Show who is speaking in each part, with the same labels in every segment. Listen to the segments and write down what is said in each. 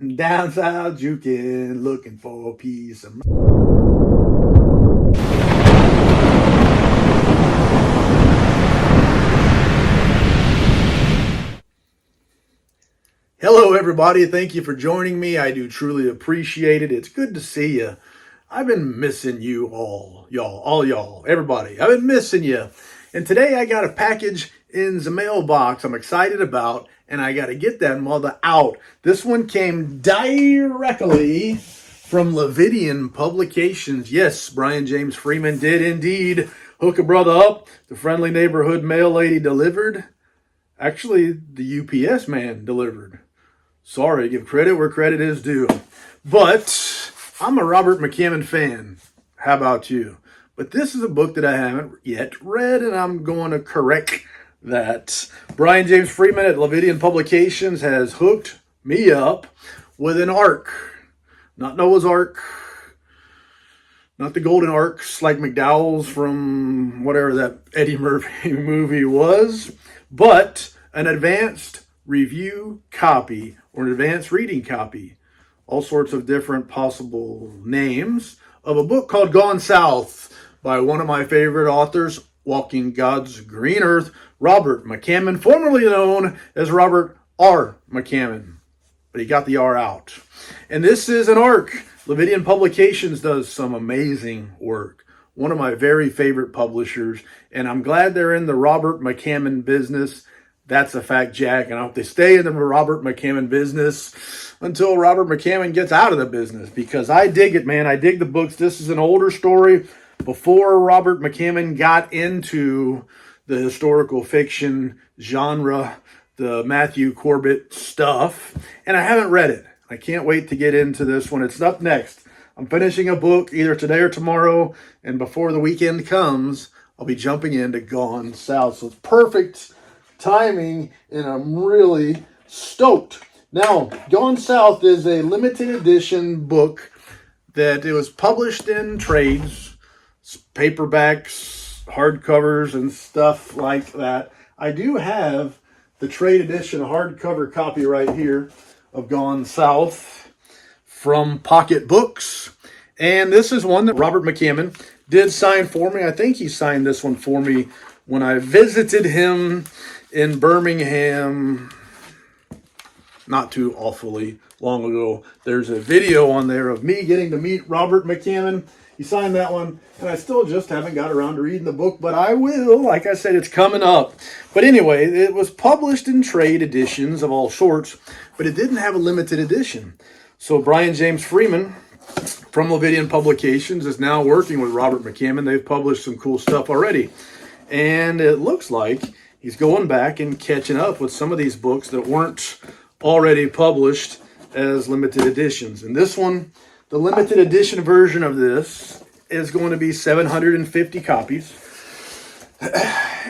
Speaker 1: Down south juking, looking for a piece of. Hello, everybody. Thank you for joining me. I do truly appreciate it. It's good to see you. I've been missing you all y'all, everybody. I've been missing you. And today I got a package in the mailbox I'm excited about, and I got to get that mother out. This one came directly from Lividian Publications. Yes, Brian James Freeman did indeed hook a brother up. The friendly neighborhood mail lady delivered. Actually, the UPS man delivered. Sorry, give credit where credit is due. But I'm a Robert McCammon fan. How about you? But this is a book that I haven't yet read, and I'm going to correct that. Brian James Freeman at Lividian Publications has hooked me up with an Ark. Not Noah's Ark. Not the Golden Arks like McDowell's from whatever that Eddie Murphy movie was. But an advanced review copy or an advanced reading copy. All sorts of different possible names of a book called Gone South by one of my favorite authors, Walking God's Green Earth, Robert McCammon, formerly known as Robert R. McCammon. But he got the R out. And this is an Ark. Lividian Publications does some amazing work. One of my very favorite publishers. And I'm glad they're in the Robert McCammon business. That's a fact, Jack. And I hope they stay in the Robert McCammon business until Robert McCammon gets out of the business. Because I dig it, man. I dig the books. This is an older story before Robert McCammon got into the historical fiction genre, the Matthew Corbett stuff. And I haven't read it. I can't wait to get into this one. It's up next. I'm finishing a book either today or tomorrow. And before the weekend comes, I'll be jumping into Gone South. So it's perfect timing, and I'm really stoked. Now, Gone South is a limited edition book that it was published in trades, paperbacks, hardcovers, and stuff like that. I do have the trade edition hardcover copy right here of Gone South from Pocket Books. And this is one that Robert McCammon did sign for me. I think he signed this one for me when I visited him in Birmingham not too awfully long ago. There's a video on there of me getting to meet Robert McCammon. He signed that one, and I still just haven't got around to reading the book, but I will. Like I said, it's coming up. But anyway, it was published in trade editions of all sorts, but it didn't have a limited edition. So Brian James Freeman from Lividian Publications is now working with Robert McCammon. They've published some cool stuff already. And it looks like he's going back and catching up with some of these books that weren't already published as limited editions. And this one, the limited edition version of this, is going to be 750 copies.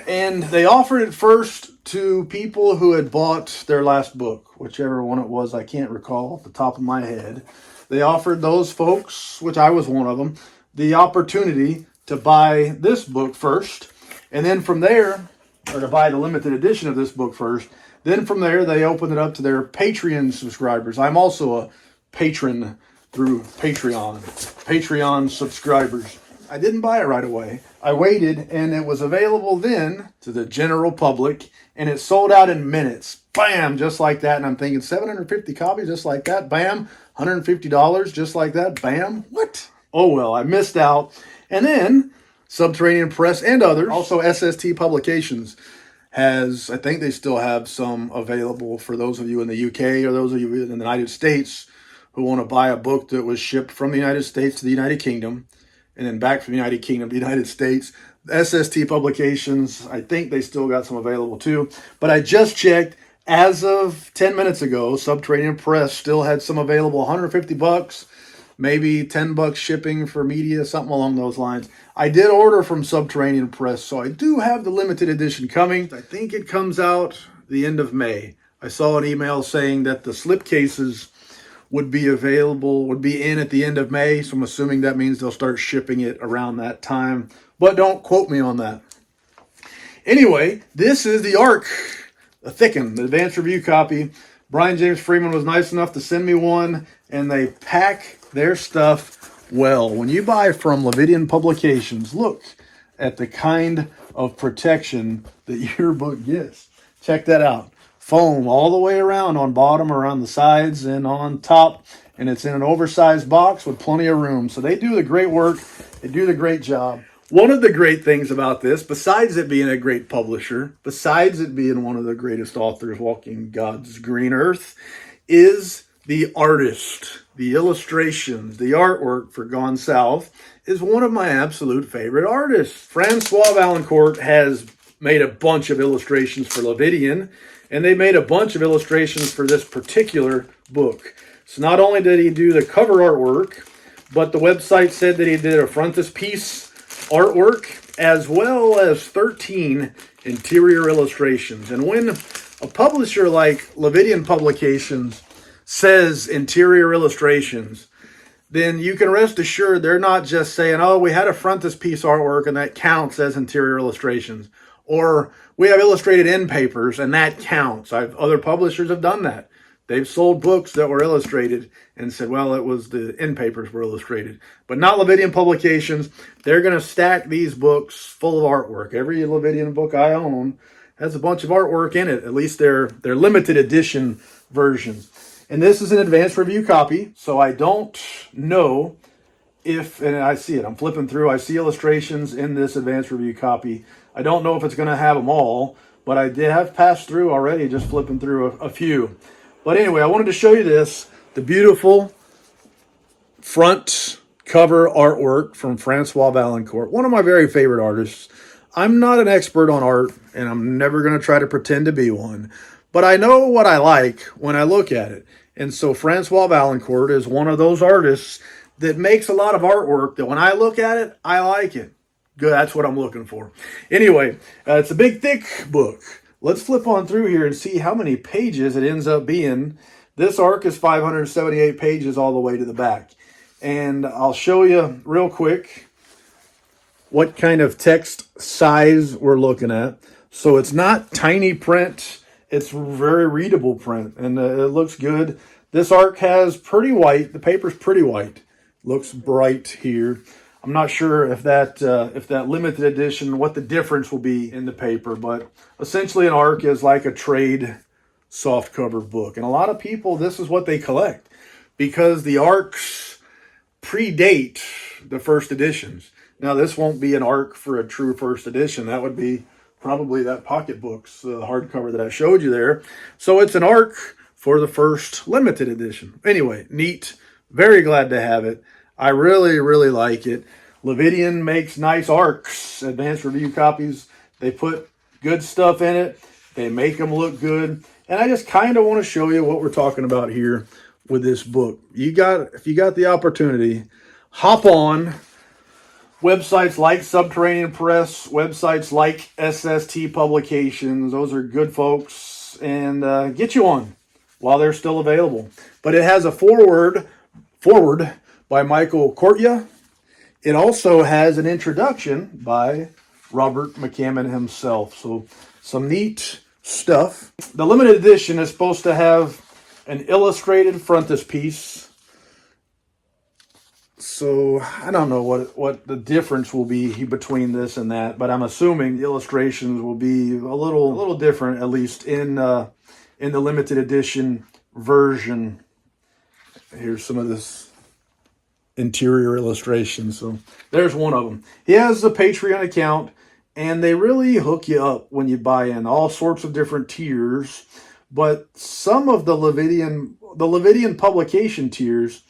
Speaker 1: And they offered it first to people who had bought their last book, whichever one it was, I can't recall off the top of my head. They offered those folks, which I was one of them, the opportunity to buy this book first. And then from there, or to buy the limited edition of this book first. Then from there, they opened it up to their Patreon subscribers. I'm also a patron through Patreon. Patreon subscribers. I didn't buy it right away. I waited, and it was available then to the general public, and it sold out in minutes. Bam! Just like that. And I'm thinking, 750 copies just like that? Bam! $150 just like that? Bam! What? Oh, well, I missed out. And then Subterranean Press and others, also SST Publications, has, I think they still have some available for those of you in the UK or those of you in the United States who want to buy a book that was shipped from the United States to the United Kingdom and then back from the United Kingdom to the United States. SST Publications, I think they still got some available too. But I just checked, as of 10 minutes ago, Subterranean Press still had some available, $150. Maybe $10 shipping for media, something along those lines. I did order from Subterranean Press, so I do have the limited edition coming. I think it comes out the end of May. I saw an email saying that the slipcases would be available, would be in at the end of May, so I'm assuming that means they'll start shipping it around that time. But don't quote me on that. Anyway, this is the Ark, a thick one, the advanced review copy Brian James Freeman was nice enough to send me one, and they pack their stuff well. When you buy from Lividian Publications, look at the kind of protection that your book gets. Check that out. Foam all the way around on bottom, around the sides, and on top. And it's in an oversized box with plenty of room. So they do the great work. They do the great job. One of the great things about this, besides it being a great publisher, besides it being one of the greatest authors walking God's green earth, is the artist. The illustrations, the artwork for Gone South is one of my absolute favorite artists. Francois Vaillancourt has made a bunch of illustrations for Lividian, and they made a bunch of illustrations for this particular book. So not only did he do the cover artwork, but the website said that he did a frontispiece artwork as well as 13 interior illustrations. And when a publisher like Lividian Publications says interior illustrations, then you can rest assured they're not just saying, oh, we had a frontispiece artwork and that counts as interior illustrations. Or we have illustrated end papers and that counts. Other publishers have done that. They've sold books that were illustrated and said, well, it was the end papers were illustrated. But not Lividian Publications. They're going to stack these books full of artwork. Every Lividian book I own has a bunch of artwork in it. At least they're limited edition versions. And this is an advanced review copy, so I don't know if, and I see it, I'm flipping through, I see illustrations in this advanced review copy. I don't know if it's going to have them all, but I did have passed through already, just flipping through a few. But anyway, I wanted to show you this, the beautiful front cover artwork from Francois Vaillancourt, one of my very favorite artists. I'm not an expert on art, and I'm never going to try to pretend to be one, but I know what I like when I look at it. And so Francois Vaillancourt is one of those artists that makes a lot of artwork that when I look at it, I like it. Good, that's what I'm looking for. Anyway, it's a big, thick book. Let's flip on through here and see how many pages it ends up being. This arc is 578 pages all the way to the back. And I'll show you real quick what kind of text size we're looking at. So it's not tiny print. It's very readable print, and it looks good. This arc has pretty white. The paper's pretty white. Looks bright here. I'm not sure if that limited edition, what the difference will be in the paper, but essentially an arc is like a trade softcover book. And a lot of people, this is what they collect because the arcs predate the first editions. Now, this won't be an arc for a true first edition. That would be probably that pocketbook's hardcover that I showed you there. So it's an arc for the first limited edition. Anyway, neat. Very glad to have it. I really, really like it. Lividian makes nice arcs, advanced review copies. They put good stuff in it. They make them look good. And I just kind of want to show you what we're talking about here with this book. If you got the opportunity, hop on websites like Subterranean Press, websites like SST Publications. Those are good folks. And get you one while they're still available. But it has a forward by Michael Courtia. It also has an introduction by Robert McCammon himself. So some neat stuff. The limited edition is supposed to have an illustrated frontispiece. So I don't know what the difference will be between this and that, but I'm assuming the illustrations will be a little different, at least in the limited edition version. Here's some of this interior illustration. So there's one of them. He has a Patreon account, and they really hook you up when you buy in. All sorts of different tiers, but some of the Lividian publication tiers,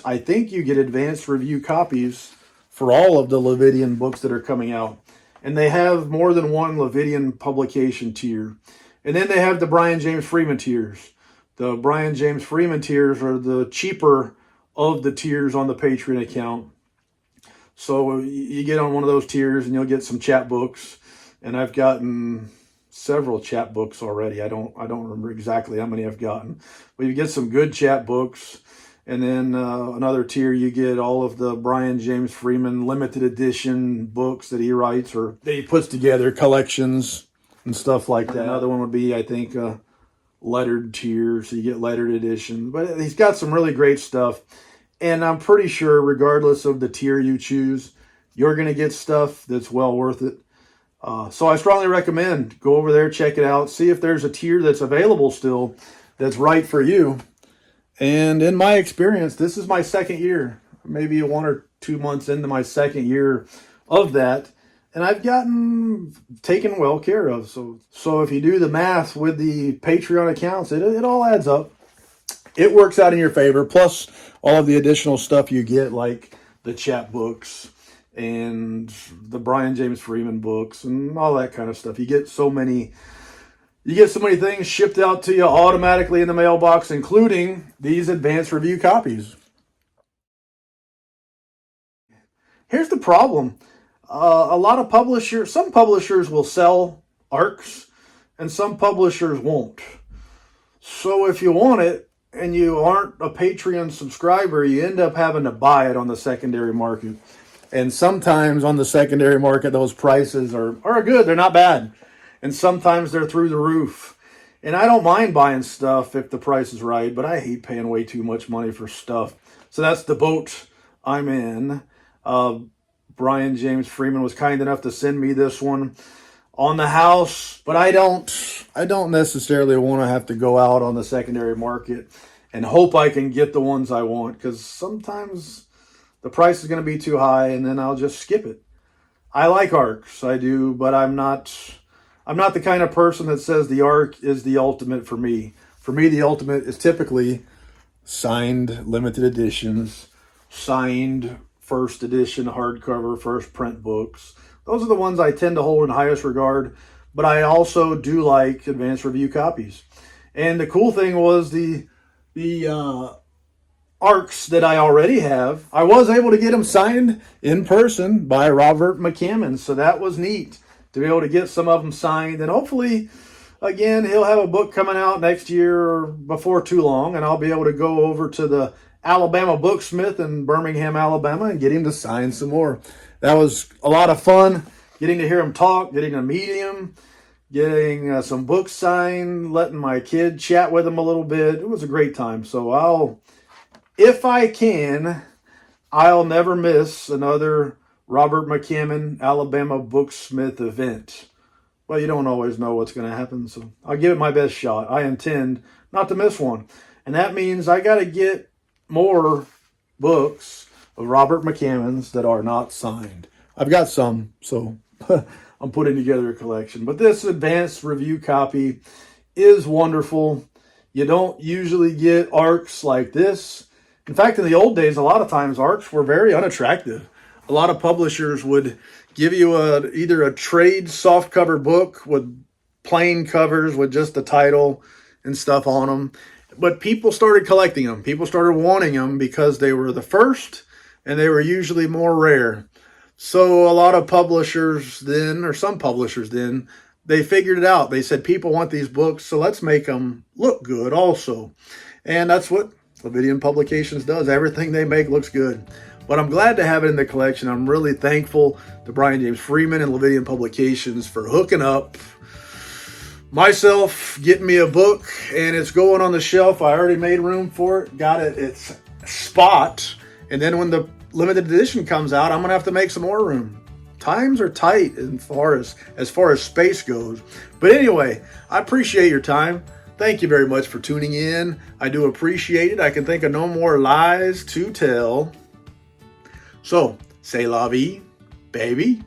Speaker 1: I think you get advanced review copies for all of the Lividian books that are coming out. And they have more than one Lividian publication tier. And then they have the Brian James Freeman tiers. The Brian James Freeman tiers are the cheaper of the tiers on the Patreon account. So you get on one of those tiers and you'll get some chapbooks. And I've gotten several chapbooks already. I don't remember exactly how many I've gotten. But you get some good chapbooks. And then another tier, you get all of the Brian James Freeman limited edition books that he writes or that he puts together, collections and stuff like that. Another one would be, I think, lettered tier, so you get lettered edition. But he's got some really great stuff. And I'm pretty sure, regardless of the tier you choose, you're going to get stuff that's well worth it. So I strongly recommend go over there, check it out, see if there's a tier that's available still that's right for you. And in my experience, this is my second year, maybe 1 or 2 months into my second year of that. And I've gotten taken well care of. So if you do the math with the Patreon accounts, it all adds up. It works out in your favor. Plus all of the additional stuff you get, like the chapbooks and the Brian James Freeman books and all that kind of stuff. You get so many things shipped out to you automatically in the mailbox, including these advanced review copies. Here's the problem. Some publishers will sell ARCs and some publishers won't. So if you want it and you aren't a Patreon subscriber, you end up having to buy it on the secondary market. And sometimes on the secondary market, those prices are good. They're not bad. And sometimes they're through the roof. And I don't mind buying stuff if the price is right, but I hate paying way too much money for stuff. So that's the boat I'm in. Brian James Freeman was kind enough to send me this one on the house, but I don't necessarily want to have to go out on the secondary market and hope I can get the ones I want, because sometimes the price is going to be too high and then I'll just skip it. I like ARCs, I do, but I'm not the kind of person that says the ARC is the ultimate for me. For me, the ultimate is typically signed limited editions, signed first edition hardcover, first print books. Those are the ones I tend to hold in highest regard, but I also do like advanced review copies. And the cool thing was the ARCs that I already have, I was able to get them signed in person by Robert McCammon, so that was neat to be able to get some of them signed. And hopefully, again, he'll have a book coming out next year or before too long, and I'll be able to go over to the Alabama Booksmith in Birmingham, Alabama, and get him to sign some more. That was a lot of fun, getting to hear him talk, getting to meet him, getting some books signed, letting my kid chat with him a little bit. It was a great time. So if I can, I'll never miss another Robert McCammon Alabama Booksmith event. Well, you don't always know what's going to happen, so I'll give it my best shot. I intend not to miss one. And that means I got to get more books of Robert McCammon's that are not signed. I've got some, so I'm putting together a collection. But this advanced review copy is wonderful. You don't usually get ARCs like this. In fact, in the old days, a lot of times ARCs were very unattractive. A lot of publishers would give you either a trade softcover book with plain covers with just the title and stuff on them. But people started collecting them. People started wanting them because they were the first and they were usually more rare. So a lot of publishers then, or some publishers then, they figured it out. They said, people want these books, so let's make them look good also. And that's what Lividian Publications does. Everything they make looks good. But I'm glad to have it in the collection. I'm really thankful to Brian James Freeman and Lividian Publications for hooking up myself, getting me a book, and it's going on the shelf. I already made room for it, got it its spot, and then when the limited edition comes out, I'm gonna have to make some more room. Times are tight as far as space goes. But anyway, I appreciate your time. Thank you very much for tuning in. I do appreciate it. I can think of no more lies to tell. So, c'est la vie, baby.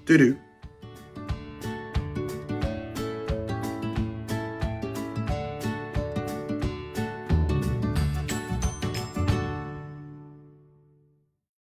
Speaker 1: Doo-doo.